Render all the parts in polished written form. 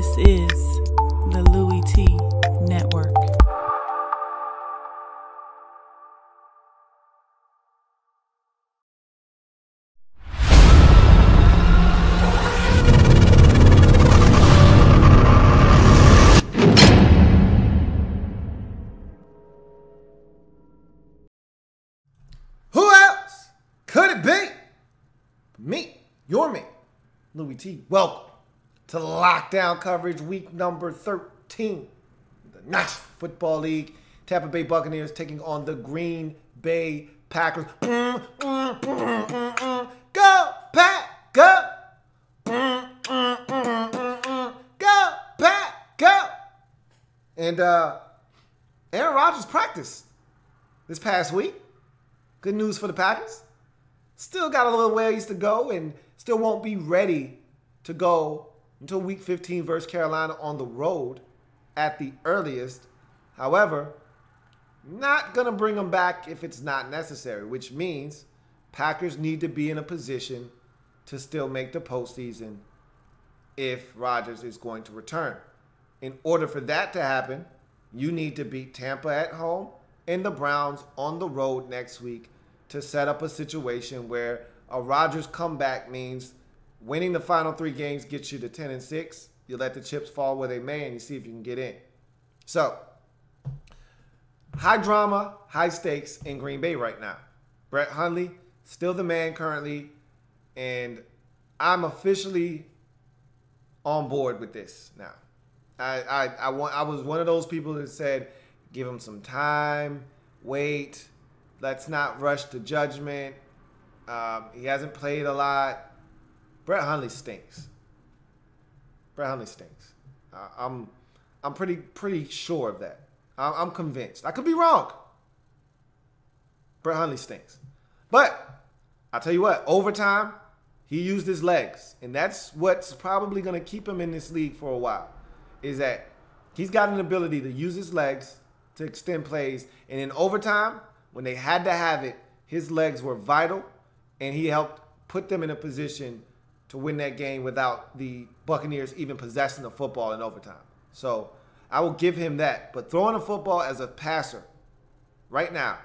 This is the Louie T Network. Who else could it be? Me, your me, Louie T. Welcome to Lockdown Coverage, week number 13. The National Football League. Tampa Bay Buccaneers taking on the Green Bay Packers. Go, Pack, go! Go, Pack, go! And Aaron Rodgers practiced this past week. Good news for the Packers. Still got a little ways to go and still won't be ready to go until week 15 versus Carolina on the road at the earliest. However, not going to bring them back if it's not necessary, which means Packers need to be in a position to still make the postseason if Rodgers is going to return. In order for that to happen, you need to beat Tampa at home and the Browns on the road next week to set up a situation where a Rodgers comeback means winning the final 3 games gets you to 10-6. You let the chips fall where they may, and you see if you can get in. So, high drama, high stakes in Green Bay right now. Brett Hundley, still the man currently, and I'm officially on board with this now. I was one of those people that said, give him some time, wait, let's not rush to judgment. He hasn't played a lot. Brett Hundley stinks. Brett Hundley stinks. I'm pretty sure of that. I'm convinced. I could be wrong. Brett Hundley stinks. But I'll tell you what, overtime, he used his legs. And that's what's probably going to keep him in this league for a while, is that he's got an ability to use his legs to extend plays. And in overtime, when they had to have it, his legs were vital, and he helped put them in a position to win that game without the Buccaneers even possessing the football in overtime. So I will give him that. But throwing a football as a passer right now,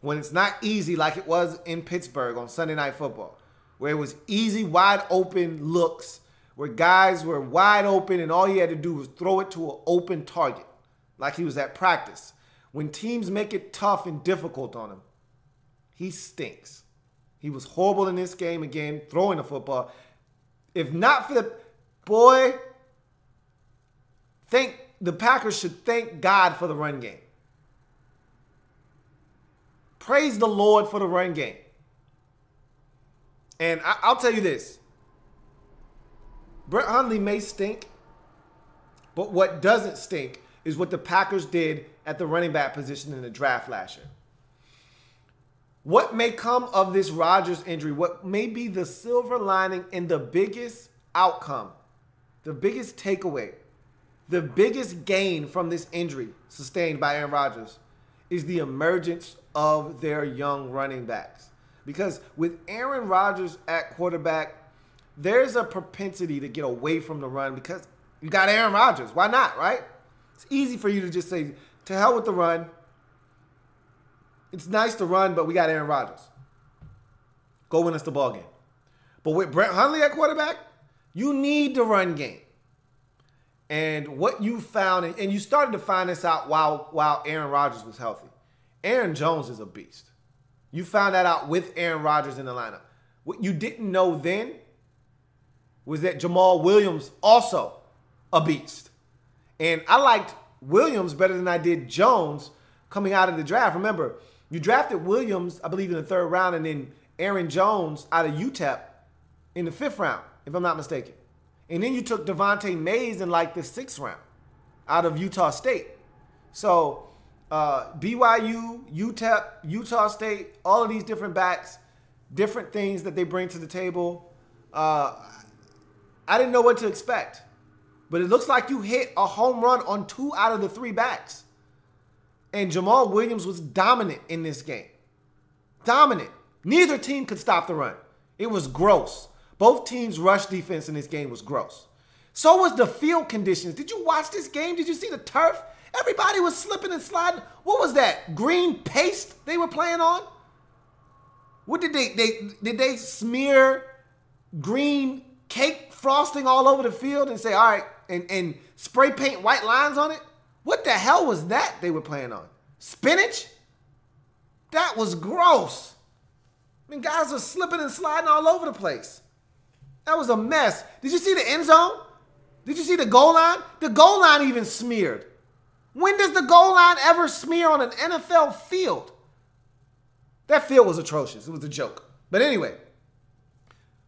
when it's not easy like it was in Pittsburgh on Sunday Night Football, where it was easy, wide open looks, where guys were wide open and all he had to do was throw it to an open target like he was at practice. When teams make it tough and difficult on him, he stinks. He was horrible in this game again, throwing the football. If not for the Packers should thank God for the run game. Praise the Lord for the run game. And I'll tell you this. Brett Hundley may stink, but what doesn't stink is what the Packers did at the running back position in the draft last year. What may come of this Rodgers injury, what may be the silver lining and the biggest outcome, the biggest takeaway, the biggest gain from this injury sustained by Aaron Rodgers is the emergence of their young running backs. Because with Aaron Rodgers at quarterback, there's a propensity to get away from the run because you got Aaron Rodgers. Why not, right? It's easy for you to just say, to hell with the run. It's nice to run, but we got Aaron Rodgers. Go win us the ball game. But with Brett Hundley at quarterback, you need the run game. And what you found, and you started to find this out while Aaron Rodgers was healthy. Aaron Jones is a beast. You found that out with Aaron Rodgers in the lineup. What you didn't know then was that Jamal Williams also a beast. And I liked Williams better than I did Jones coming out of the draft. Remember, you drafted Williams, I believe, in the 3rd round, and then Aaron Jones out of UTEP in the 5th round, if I'm not mistaken. And then you took Devontae Mays in like the 6th round out of Utah State. So BYU, UTEP, Utah State, all of these different backs, different things that they bring to the table. I didn't know what to expect. But it looks like you hit a home run on 2 out of the 3 backs. And Jamal Williams was dominant in this game. Dominant. Neither team could stop the run. It was gross. Both teams' rush defense in this game was gross. So was the field conditions. Did you watch this game? Did you see the turf? Everybody was slipping and sliding. What was that? Green paste they were playing on? What did they smear green cake frosting all over the field and say, all right, and spray paint white lines on it? What the hell was that they were playing on? Spinach? That was gross. I mean, guys are slipping and sliding all over the place. That was a mess. Did you see the end zone? Did you see the goal line? The goal line even smeared. When does the goal line ever smear on an NFL field? That field was atrocious. It was a joke. But anyway,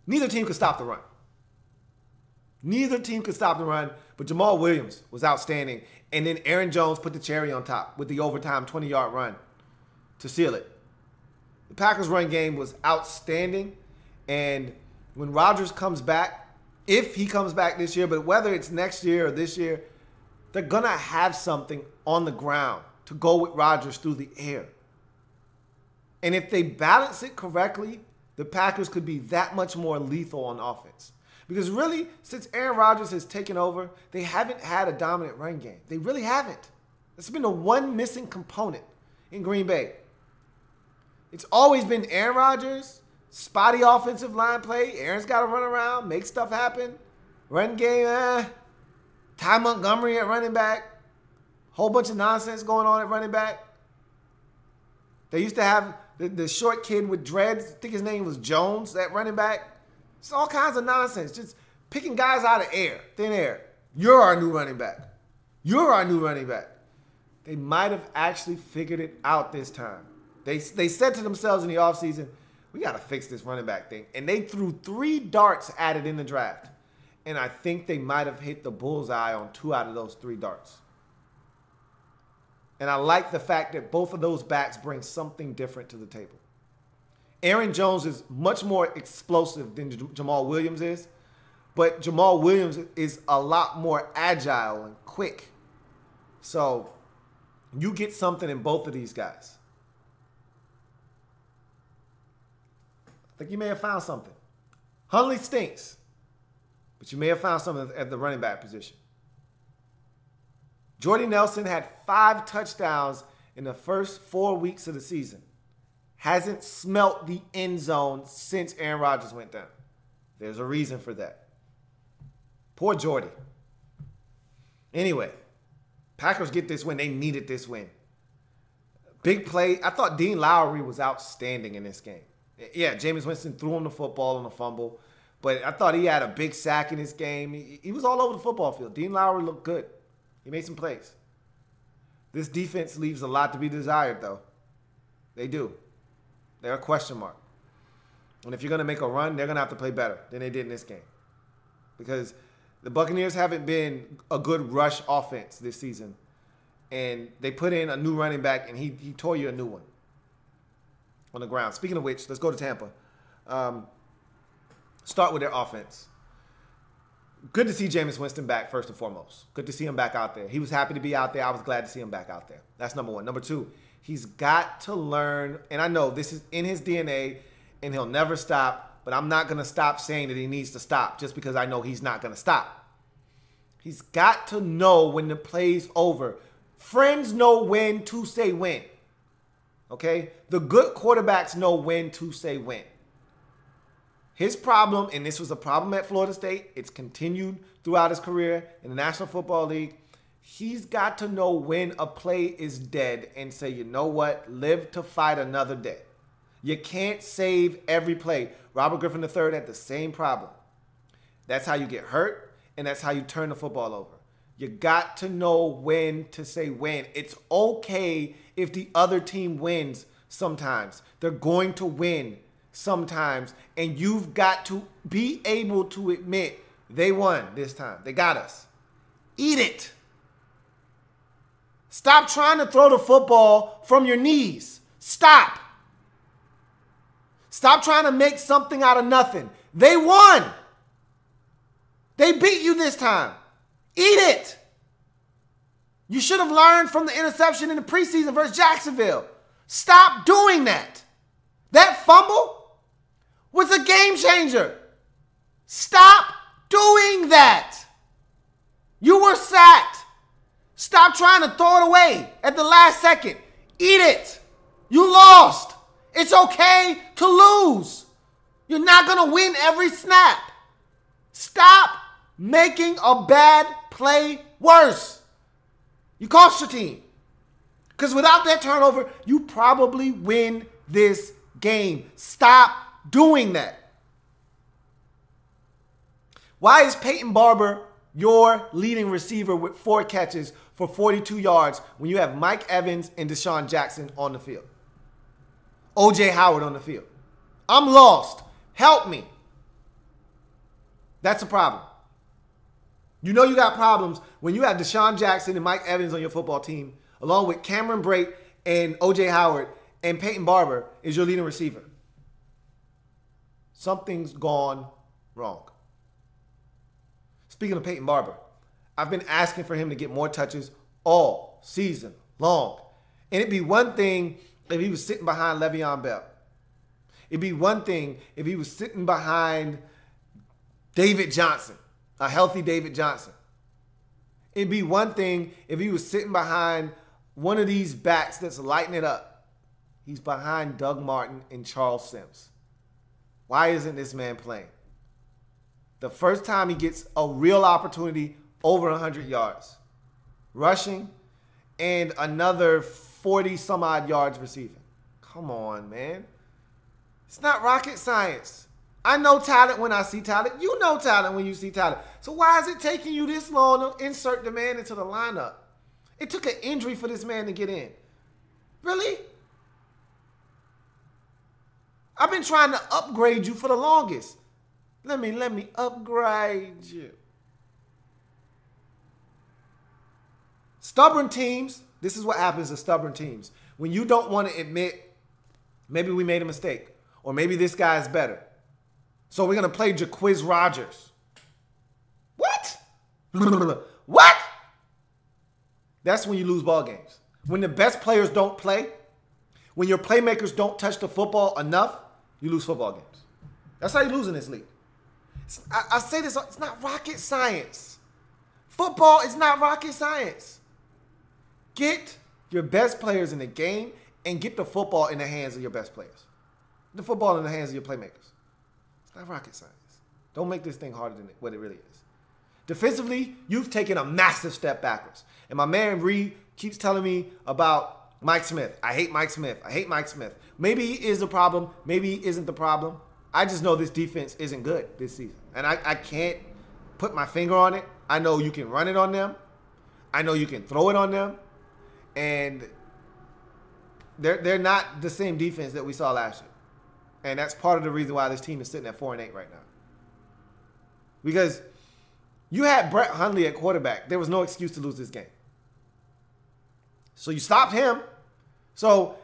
neither team could stop the run. Neither team could stop the run, but Jamal Williams was outstanding. And then Aaron Jones put the cherry on top with the overtime 20-yard run to seal it. The Packers' run game was outstanding. And when Rodgers comes back, if he comes back this year, but whether it's next year or this year, they're going to have something on the ground to go with Rodgers through the air. And if they balance it correctly, the Packers could be that much more lethal on offense. Because really, since Aaron Rodgers has taken over, they haven't had a dominant run game. They really haven't. That's been the one missing component in Green Bay. It's always been Aaron Rodgers, spotty offensive line play. Aaron's got to run around, make stuff happen. Run game, Ty Montgomery at running back. Whole bunch of nonsense going on at running back. They used to have the short kid with dreads. I think his name was Jones at running back. It's all kinds of nonsense. Just picking guys out of thin air. You're our new running back. You're our new running back. They might have actually figured it out this time. They said to themselves in the offseason, we got to fix this running back thing. And they threw 3 darts at it in the draft. And I think they might have hit the bullseye on 2 out of those 3 darts. And I like the fact that both of those backs bring something different to the table. Aaron Jones is much more explosive than Jamal Williams is. But Jamal Williams is a lot more agile and quick. So you get something in both of these guys. I think you may have found something. Hundley stinks. But you may have found something at the running back position. Jordy Nelson had 5 touchdowns in the first 4 weeks of the season. Hasn't smelt the end zone since Aaron Rodgers went down. There's a reason for that. Poor Jordy. Anyway, Packers get this win. They needed this win. Big play. I thought Dean Lowry was outstanding in this game. Yeah, Jameis Winston threw him the football on a fumble. But I thought he had a big sack in this game. He was all over the football field. Dean Lowry looked good. He made some plays. This defense leaves a lot to be desired, though. They do. They're a question mark. And if you're going to make a run, they're going to have to play better than they did in this game. Because the Buccaneers haven't been a good rush offense this season. And they put in a new running back, and he tore you a new one on the ground. Speaking of which, let's go to Tampa. Start with their offense. Good to see Jameis Winston back, first and foremost. Good to see him back out there. He was happy to be out there. I was glad to see him back out there. That's number one. Number two, he's got to learn, and I know this is in his DNA, and he'll never stop, but I'm not going to stop saying that he needs to stop just because I know he's not going to stop. He's got to know when the play's over. Friends know when to say when. Okay? The good quarterbacks know when to say when. His problem, and this was a problem at Florida State, it's continued throughout his career in the National Football League. He's got to know when a play is dead and say, you know what, live to fight another day. You can't save every play. Robert Griffin III had the same problem. That's how you get hurt, and that's how you turn the football over. You got to know when to say when. It's okay if the other team wins sometimes. They're going to win sometimes, and you've got to be able to admit they won this time. They got us. Eat it. Stop trying to throw the football from your knees. Stop. Stop trying to make something out of nothing. They won. They beat you this time. Eat it. You should have learned from the interception in the preseason versus Jacksonville. Stop doing that. That fumble was a game changer. Stop doing that. You were sacked. Stop trying to throw it away at the last second. Eat it. You lost. It's okay to lose. You're not going to win every snap. Stop making a bad play worse. You cost your team. Because without that turnover, you probably win this game. Stop doing that. Why is Peyton Barber your leading receiver with 4 catches for 42 yards when you have Mike Evans and Deshaun Jackson on the field? O.J. Howard on the field. I'm lost. Help me. That's a problem. You know you got problems when you have Deshaun Jackson and Mike Evans on your football team, along with Cameron Brate and O.J. Howard, and Peyton Barber is your leading receiver. Something's gone wrong. Speaking of Peyton Barber, I've been asking for him to get more touches all season long. And it'd be one thing if he was sitting behind Le'Veon Bell. It'd be one thing if he was sitting behind David Johnson, a healthy David Johnson. It'd be one thing if he was sitting behind one of these backs that's lighting it up. He's behind Doug Martin and Charles Sims. Why isn't this man playing? The first time he gets a real opportunity over 100 yards rushing and another 40 some odd yards receiving. Come on, man. It's not rocket science. I know talent when I see talent. You know talent when you see talent. So why is it taking you this long to insert the man into the lineup? It took an injury for this man to get in. Really? I've been trying to upgrade you for the longest. Let me upgrade you. Stubborn teams, this is what happens to stubborn teams. When you don't want to admit, maybe we made a mistake, or maybe this guy is better. So we're going to play Jaquiz Rodgers. What? What? That's when you lose ball games. When the best players don't play, when your playmakers don't touch the football enough, you lose football games. That's how you lose in this league. I say this, it's not rocket science. Football is not rocket science. Get your best players in the game and get the football in the hands of your best players. The football in the hands of your playmakers. It's not rocket science. Don't make this thing harder than what it really is. Defensively, you've taken a massive step backwards. And my man Reed keeps telling me about Mike Smith. I hate Mike Smith. I hate Mike Smith. Maybe he is the problem. Maybe he isn't the problem. I just know this defense isn't good this season. And I can't put my finger on it. I know you can run it on them. I know you can throw it on them. And they're not the same defense that we saw last year. And that's part of the reason why this team is sitting at 4-8 right now. Because you had Brett Hundley at quarterback. There was no excuse to lose this game. So you stopped him. So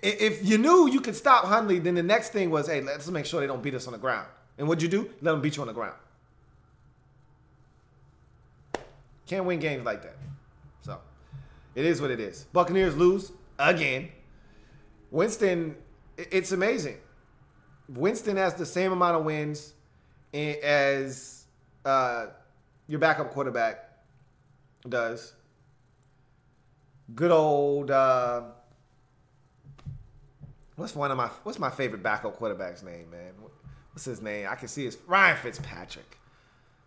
if you knew you could stop Hundley, then the next thing was, hey, let's make sure they don't beat us on the ground. And what'd you do? Let them beat you on the ground. Can't win games like that. So it is what it is. Buccaneers lose again. Winston, it's amazing. Winston has the same amount of wins as your backup quarterback does. Good old what's my favorite backup quarterback's name, man? What's his name? I can see it's Ryan Fitzpatrick.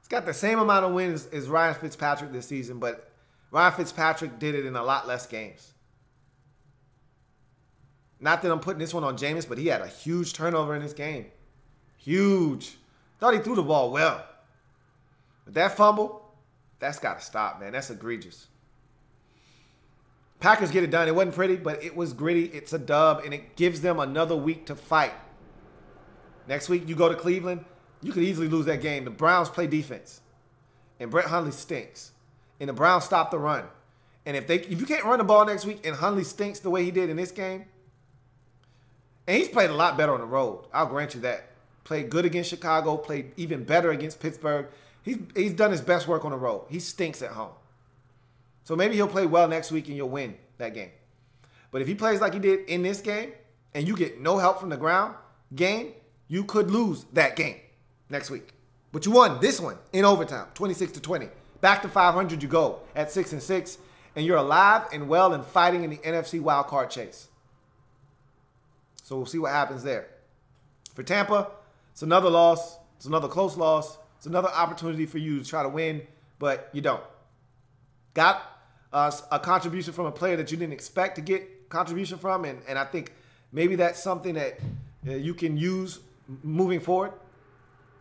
He's got the same amount of wins as Ryan Fitzpatrick this season, but Ryan Fitzpatrick did it in a lot less games. Not that I'm putting this one on Jameis, but he had a huge turnover in this game. Huge. Thought he threw the ball well. But that fumble, that's got to stop, man. That's egregious. Packers get it done. It wasn't pretty, but it was gritty. It's a dub, and it gives them another week to fight. Next week, you go to Cleveland. You could easily lose that game. The Browns play defense, and Brett Hundley stinks. And the Browns stop the run. And if you can't run the ball next week and Hundley stinks the way he did in this game, and he's played a lot better on the road. I'll grant you that. Played good against Chicago. Played even better against Pittsburgh. He's done his best work on the road. He stinks at home. So maybe he'll play well next week and you'll win that game. But if he plays like he did in this game and you get no help from the ground game, you could lose that game next week. But you won this one in overtime, 26-20. Back to 500 you go at 6-6, and you're alive and well and fighting in the NFC wildcard chase. So we'll see what happens there. For Tampa, it's another loss. It's another close loss. It's another opportunity for you to try to win, but you don't. Got a contribution from a player that you didn't expect to get contribution from, and I think maybe that's something that you can use moving forward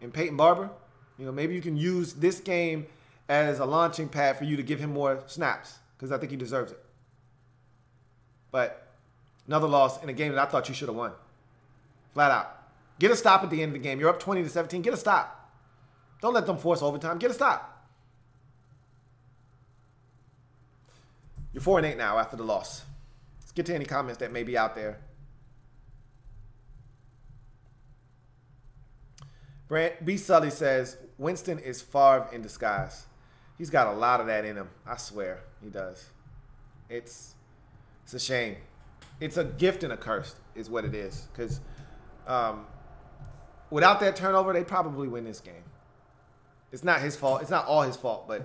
in Peyton Barber. Maybe you can use this game as a launching pad for you to give him more snaps because I think he deserves it. But another loss in a game that I thought you should have won. Flat out. Get a stop at the end of the game. You're up 20-17. Get a stop. Don't let them force overtime. Get a stop. You're 4-8 now after the loss. Let's get to any comments that may be out there. Brant B. Sully says, Winston is Favre in disguise. He's got a lot of that in him. I swear he does. It's a shame. It's a gift and a curse is what it is. Because without that turnover, they probably win this game. It's not his fault. It's not all his fault, but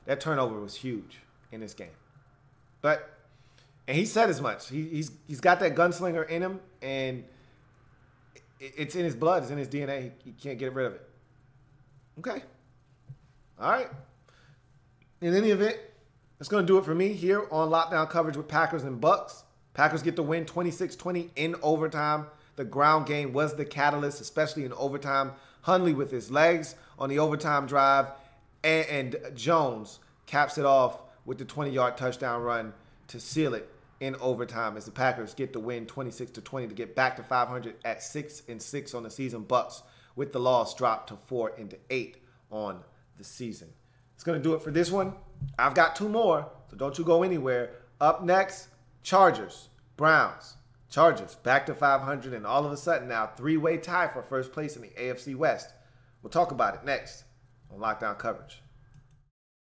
that turnover was huge in this game. And he said as much. He's got that gunslinger in him, and it's in his blood. It's in his DNA. He can't get rid of it. Okay. All right. In any event, that's going to do it for me here on Lockdown Coverage with Packers and Bucks. Packers get the win 26-20 in overtime. The ground game was the catalyst, especially in overtime. Hundley with his legs on the overtime drive, and Jones caps it off with the 20-yard touchdown run to seal it in overtime as the Packers get the win 26-20 to get back to 500 at 6-6 on the season. Bucks with the loss dropped to 4-8 on the season. It's going to do it for this one. I've got two more, so don't you go anywhere. Up next, Chargers, Browns. Chargers back to 500, and all of a sudden now three-way tie for first place in the AFC West. We'll talk about it next on Lockdown Coverage.